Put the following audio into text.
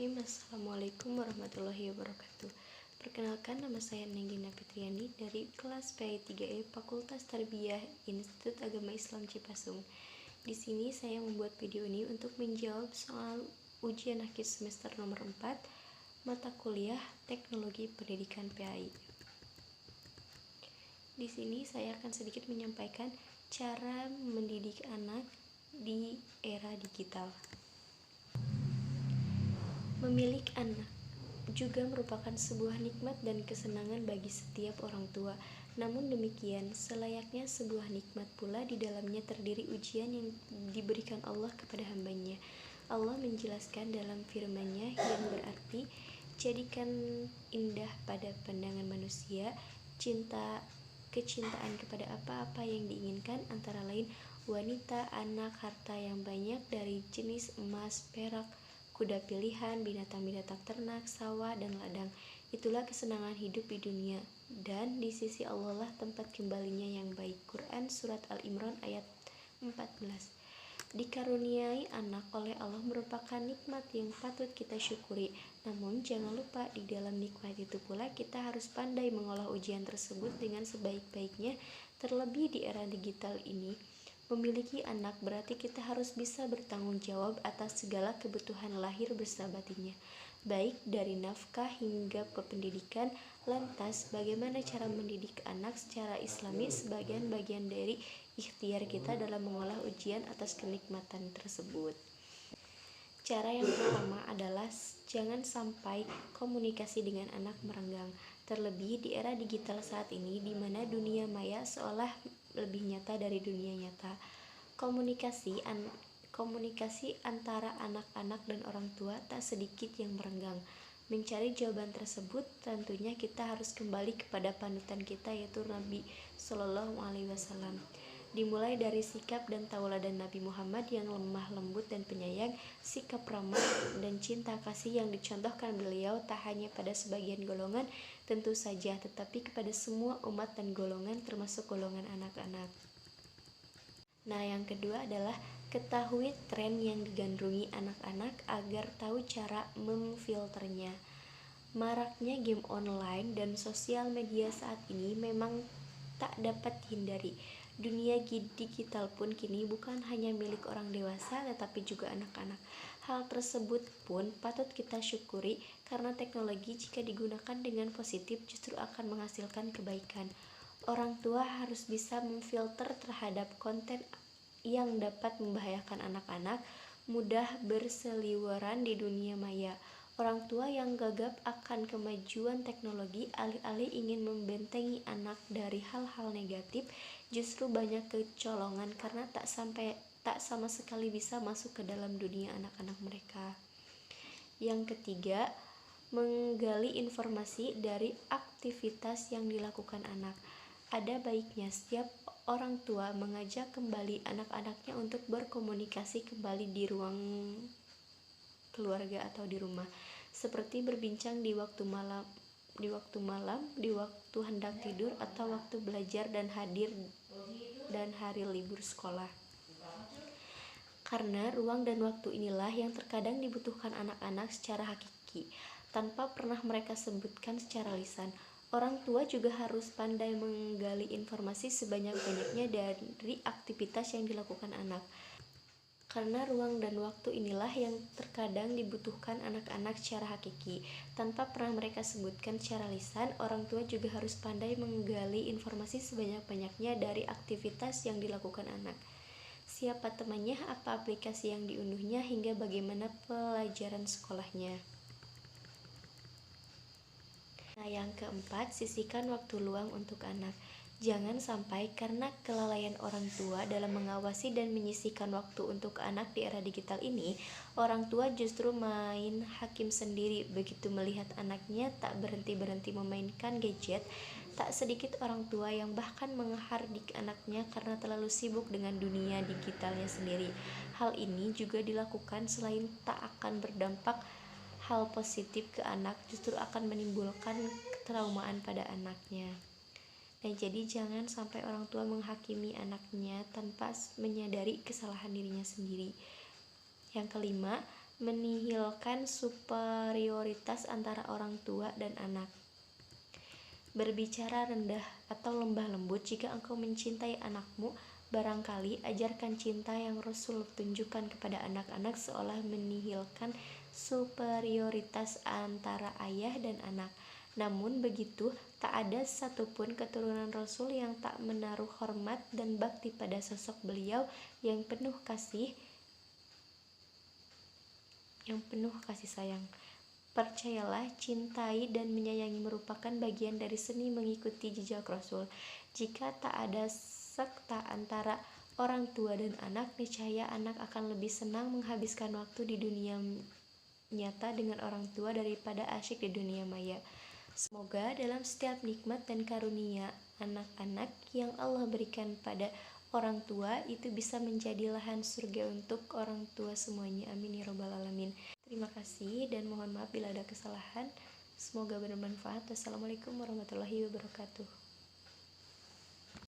Bismillahirrahmanirrahim. Assalamualaikum warahmatullahi wabarakatuh. Perkenalkan, nama saya Nenggina Fitriani dari kelas PAI 3E Fakultas Tarbiyah Institut Agama Islam Cipasung. Di sini saya membuat video ini untuk menjawab soal ujian akhir semester nomor 4 mata kuliah Teknologi Pendidikan PAI. Di sini saya akan sedikit menyampaikan cara mendidik anak di era digital. Memiliki anak juga merupakan sebuah nikmat dan kesenangan bagi setiap orang tua. Namun demikian, selayaknya sebuah nikmat pula di dalamnya terdiri ujian yang diberikan Allah kepada hambanya. Allah menjelaskan dalam firman-Nya yang berarti, jadikan indah pada pandangan manusia kecintaan kepada apa-apa yang diinginkan, antara lain wanita, anak, harta yang banyak dari jenis emas, perak, kuda pilihan, binatang-binatang ternak, sawah, dan ladang. Itulah kesenangan hidup di dunia, dan di sisi Allah lah tempat kembalinya yang baik. Quran Surat Al-Imran ayat 14. Dikaruniai anak oleh Allah merupakan nikmat yang patut kita syukuri. Namun jangan lupa, di dalam nikmat itu pula kita harus pandai mengolah ujian tersebut dengan sebaik-baiknya. Terlebih di era digital ini, memiliki anak berarti kita harus bisa bertanggung jawab atas segala kebutuhan lahir beserta batinnya, baik dari nafkah hingga pendidikan. Lantas, bagaimana cara mendidik anak secara islami? Sebagian bagian dari ikhtiar kita dalam mengolah ujian atas kenikmatan tersebut. Cara yang pertama adalah jangan sampai komunikasi dengan anak merenggang. Terlebih di era digital saat ini, di mana dunia maya seolah lebih nyata dari dunia nyata. Komunikasi antara anak-anak dan orang tua tak sedikit yang merenggang. Mencari jawaban tersebut, tentunya kita harus kembali kepada panutan kita, yaitu Nabi Shallallahu Alaihi Wasallam. Dimulai dari sikap dan tauladan Nabi Muhammad yang lemah lembut dan penyayang, sikap ramah dan cinta kasih yang dicontohkan beliau tak hanya pada sebagian golongan tentu saja, tetapi kepada semua umat dan golongan, termasuk golongan anak-anak. Nah, yang kedua adalah ketahui tren yang digandrungi anak-anak agar tahu cara memfilternya. Maraknya game online dan sosial media saat ini memang tak dapat dihindari. Dunia digital pun kini bukan hanya milik orang dewasa, tetapi juga anak-anak. Hal tersebut pun patut kita syukuri, karena teknologi jika digunakan dengan positif justru akan menghasilkan kebaikan. Orang tua harus bisa memfilter terhadap konten yang dapat membahayakan anak-anak, mudah berseliweran di dunia maya. Orang tua yang gagap akan kemajuan teknologi, alih-alih ingin membentengi anak dari hal-hal negatif, justru banyak kecolongan karena tak sama sekali bisa masuk ke dalam dunia anak-anak mereka. Yang ketiga, menggali informasi dari aktivitas yang dilakukan anak. Ada baiknya setiap orang tua mengajak kembali anak-anaknya untuk berkomunikasi kembali di ruang keluarga atau di rumah, seperti berbincang di waktu malam, di waktu hendak tidur, atau waktu belajar dan hari libur sekolah. Karena ruang dan waktu inilah yang terkadang dibutuhkan anak-anak secara hakiki, tanpa pernah mereka sebutkan secara lisan. Orang tua juga harus pandai menggali informasi sebanyak-banyaknya dari aktivitas yang dilakukan anak. Karena ruang dan waktu inilah yang terkadang dibutuhkan anak-anak secara hakiki, tanpa pernah mereka sebutkan secara lisan. Orang tua juga harus pandai menggali informasi sebanyak-banyaknya dari aktivitas yang dilakukan anak. Siapa temannya, apa aplikasi yang diunduhnya, hingga bagaimana pelajaran sekolahnya. Nah, yang keempat, sisihkan waktu luang untuk anak. Jangan sampai karena kelalaian orang tua dalam mengawasi dan menyisihkan waktu untuk anak di era digital ini, orang tua justru main hakim sendiri. Begitu melihat anaknya tak berhenti-berhenti memainkan gadget, tak sedikit orang tua yang bahkan menghardik anaknya karena terlalu sibuk dengan dunia digitalnya sendiri. Hal ini juga dilakukan selain tak akan berdampak hal positif ke anak, justru akan menimbulkan ketraumaan pada anaknya. Dan jadi jangan sampai orang tua menghakimi anaknya tanpa menyadari kesalahan dirinya sendiri. Yang kelima, menihilkan superioritas antara orang tua dan anak. Berbicara rendah atau lembah lembut, jika engkau mencintai anakmu, barangkali ajarkan cinta yang Rasul tunjukkan kepada anak-anak seolah menihilkan superioritas antara ayah dan anak. Namun begitu, tak ada satupun keturunan Rasul yang tak menaruh hormat dan bakti pada sosok beliau yang penuh kasih sayang. Percayalah, cintai dan menyayangi merupakan bagian dari seni mengikuti jejak Rasul. Jika tak ada sekta antara orang tua dan anak, niscaya anak akan lebih senang menghabiskan waktu di dunia nyata dengan orang tua daripada asyik di dunia maya. Semoga dalam setiap nikmat dan karunia anak-anak yang Allah berikan pada orang tua itu bisa menjadi lahan surga untuk orang tua semuanya. Amin ya robbal alamin. Terima kasih dan mohon maaf bila ada kesalahan. Semoga bermanfaat. Wassalamualaikum warahmatullahi wabarakatuh.